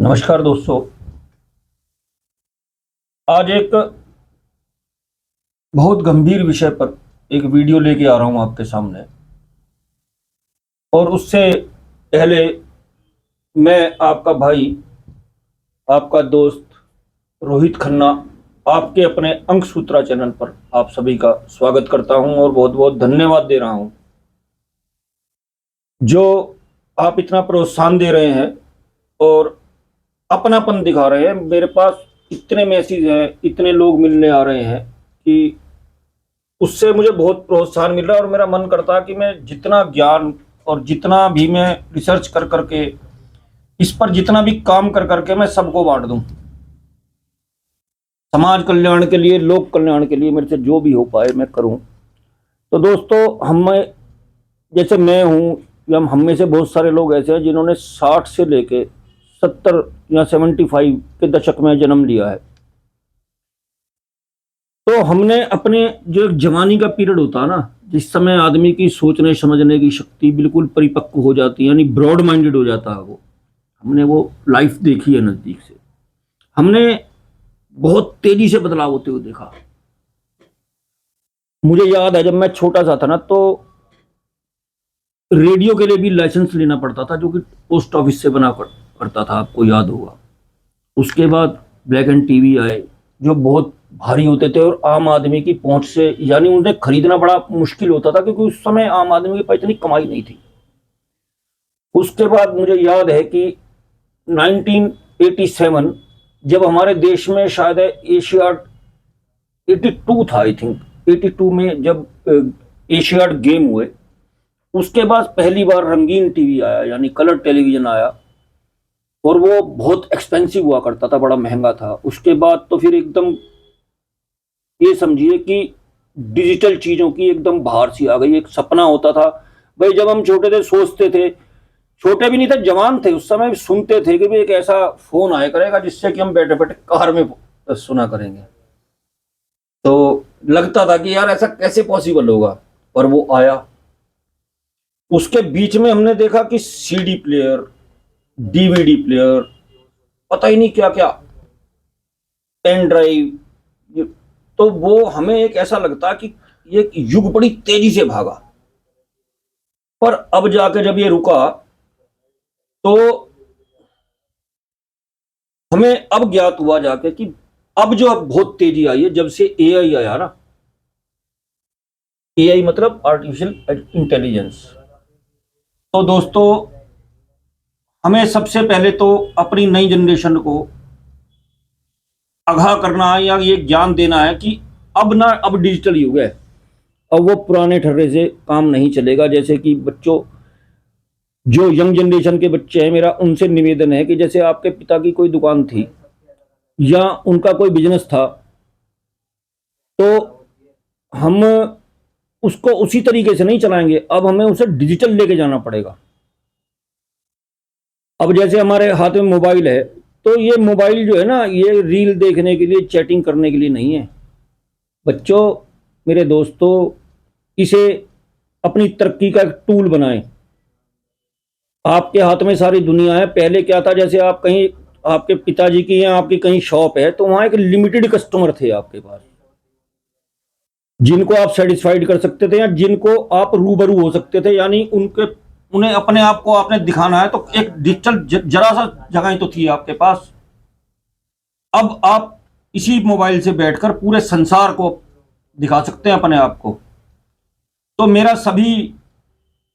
नमस्कार दोस्तों। आज एक बहुत गंभीर विषय पर एक वीडियो लेके आ रहा हूं आपके सामने। और उससे पहले मैं आपका भाई, आपका दोस्त रोहित खन्ना, आपके अपने अंक सूत्रा चैनल पर आप सभी का स्वागत करता हूं और बहुत बहुत धन्यवाद दे रहा हूं जो आप इतना प्रोत्साहन दे रहे हैं और अपनापन दिखा रहे हैं। मेरे पास इतने मैसेज हैं, इतने लोग मिलने आ रहे हैं कि उससे मुझे बहुत प्रोत्साहन मिल रहा है और मेरा मन करता है कि मैं जितना ज्ञान और जितना भी मैं रिसर्च कर करके इस पर जितना भी काम कर करके मैं सबको बांट दूं, समाज कल्याण के लिए, लोक कल्याण के लिए मेरे से जो भी हो पाए मैं करूं। तो दोस्तों, हम में जैसे मैं हूं या हम में से बहुत सारे लोग ऐसे हैं जिन्होंने 60 से लेके 70 या 75 के दशक में जन्म लिया है। तो हमने अपने जो जवानी का पीरियड होता है ना, जिस समय आदमी की सोचने समझने की शक्ति बिल्कुल परिपक्व हो जाती है, यानी ब्रॉड माइंडेड हो जाता है, वो हमने वो लाइफ देखी है नजदीक से। हमने बहुत तेजी से बदलाव होते हुए देखा। मुझे याद है जब मैं छोटा सा था ना, तो रेडियो के लिए भी लाइसेंस लेना पड़ता था, जो कि पोस्ट ऑफिस से बना पड़ता था, आपको याद होगा। उसके बाद ब्लैक एंड टीवी आए जो बहुत भारी होते थे और आम आदमी की पहुंच से, यानी उन्हें खरीदना बड़ा मुश्किल होता था, क्योंकि उस समय आम आदमी के पास इतनी कमाई नहीं थी। उसके बाद मुझे याद है कि 1987 जब हमारे देश में शायद एशियाड 82 था, आई थिंक 82 में जब एशियाड गेम हुए, उसके बाद पहली बार रंगीन टीवी आया, यानी कलर टेलीविजन आया। और वो बहुत एक्सपेंसिव हुआ करता था, बड़ा महंगा था। उसके बाद तो फिर एकदम ये समझिए कि डिजिटल चीजों की एकदम बाहर सी आ गई। एक सपना होता था भाई, जब हम छोटे थे सोचते थे, छोटे भी नहीं थे, जवान थे उस समय, सुनते थे कि भाई एक ऐसा फोन आया करेगा जिससे कि हम बैठे बैठे कार में सुना करेंगे। तो लगता था कि यार ऐसा कैसे पॉसिबल होगा, पर वो आया। उसके बीच में हमने देखा कि सीडी प्लेयर, डीवीडी प्लेयर, पता ही नहीं क्या क्या, पेन ड्राइव। तो वो हमें एक ऐसा लगता कि ये युग बड़ी तेजी से भागा। पर अब जाके जब ये रुका, तो हमें अब ज्ञात हुआ जाके कि अब जो अब बहुत तेजी आई है जब से एआई आया ना। एआई मतलब आर्टिफिशियल इंटेलिजेंस। तो दोस्तों, हमें सबसे पहले तो अपनी नई जनरेशन को आगाह करना है या ये ज्ञान देना है कि अब ना, अब डिजिटल युग है। अब वो पुराने ठर्रे से काम नहीं चलेगा। जैसे कि बच्चों, जो यंग जनरेशन के बच्चे हैं, मेरा उनसे निवेदन है कि जैसे आपके पिता की कोई दुकान थी या उनका कोई बिजनेस था, तो हम उसको उसी तरीके से नहीं चलाएंगे, अब हमें उसे डिजिटल लेके जाना पड़ेगा। अब जैसे हमारे हाथ में मोबाइल है, तो ये मोबाइल जो है ना, ये रील देखने के लिए, चैटिंग करने के लिए नहीं है बच्चों, मेरे दोस्तों। इसे अपनी तरक्की का एक टूल बनाएं। आपके हाथ में सारी दुनिया है। पहले क्या था, जैसे आप कहीं, आपके पिताजी की या आपकी कहीं शॉप है, तो वहां एक लिमिटेड कस्टमर थे आपके पास, जिनको आप सेटिस्फाइड कर सकते थे या जिनको आप रूबरू हो सकते थे, यानी उनके, उन्हें अपने आप को आपने दिखाना है तो एक डिजिटल जरा सा जगह ही तो थी आपके पास। अब आप इसी मोबाइल से बैठकर पूरे संसार को दिखा सकते हैं अपने आप को। तो मेरा सभी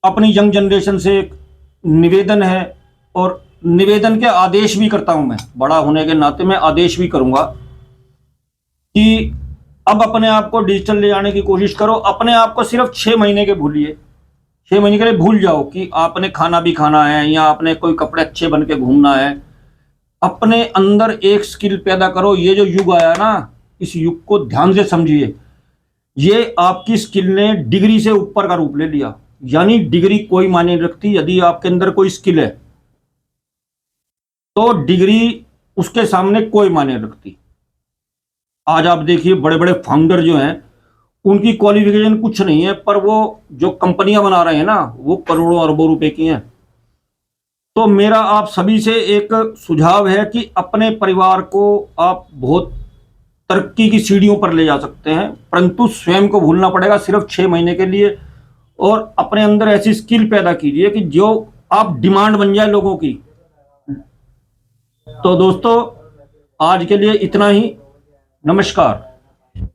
अपनी यंग जनरेशन से एक निवेदन है, और निवेदन के आदेश भी करता हूं। मैं बड़ा होने के नाते मैं आदेश भी करूंगा कि अब अपने आप को डिजिटल ले जाने की कोशिश करो। अपने आप को सिर्फ 6 महीने के भूलिए, 6 महीने के लिए भूल जाओ कि आपने खाना भी खाना है या आपने कोई कपड़े अच्छे बन के घूमना है। अपने अंदर एक स्किल पैदा करो। ये जो युग आया ना, इस युग को ध्यान से समझिए। ये आपकी स्किल ने डिग्री से ऊपर का रूप ले लिया, यानी डिग्री कोई मायने नहीं रखती। यदि आपके अंदर कोई स्किल है तो डिग्री उसके सामने कोई मायने नहीं रखती। आज आप देखिए, बड़े बड़े फाउंडर जो हैं, उनकी क्वालिफिकेशन कुछ नहीं है, पर वो जो कंपनियां बना रहे हैं ना, वो करोड़ों अरबों रुपए की हैं। तो मेरा आप सभी से एक सुझाव है कि अपने परिवार को आप बहुत तरक्की की सीढ़ियों पर ले जा सकते हैं, परंतु स्वयं को भूलना पड़ेगा सिर्फ 6 महीने के लिए। और अपने अंदर ऐसी स्किल पैदा कीजिए कि जो आप डिमांड बन जाए लोगों की। तो दोस्तों, आज के लिए इतना ही। नमस्कार।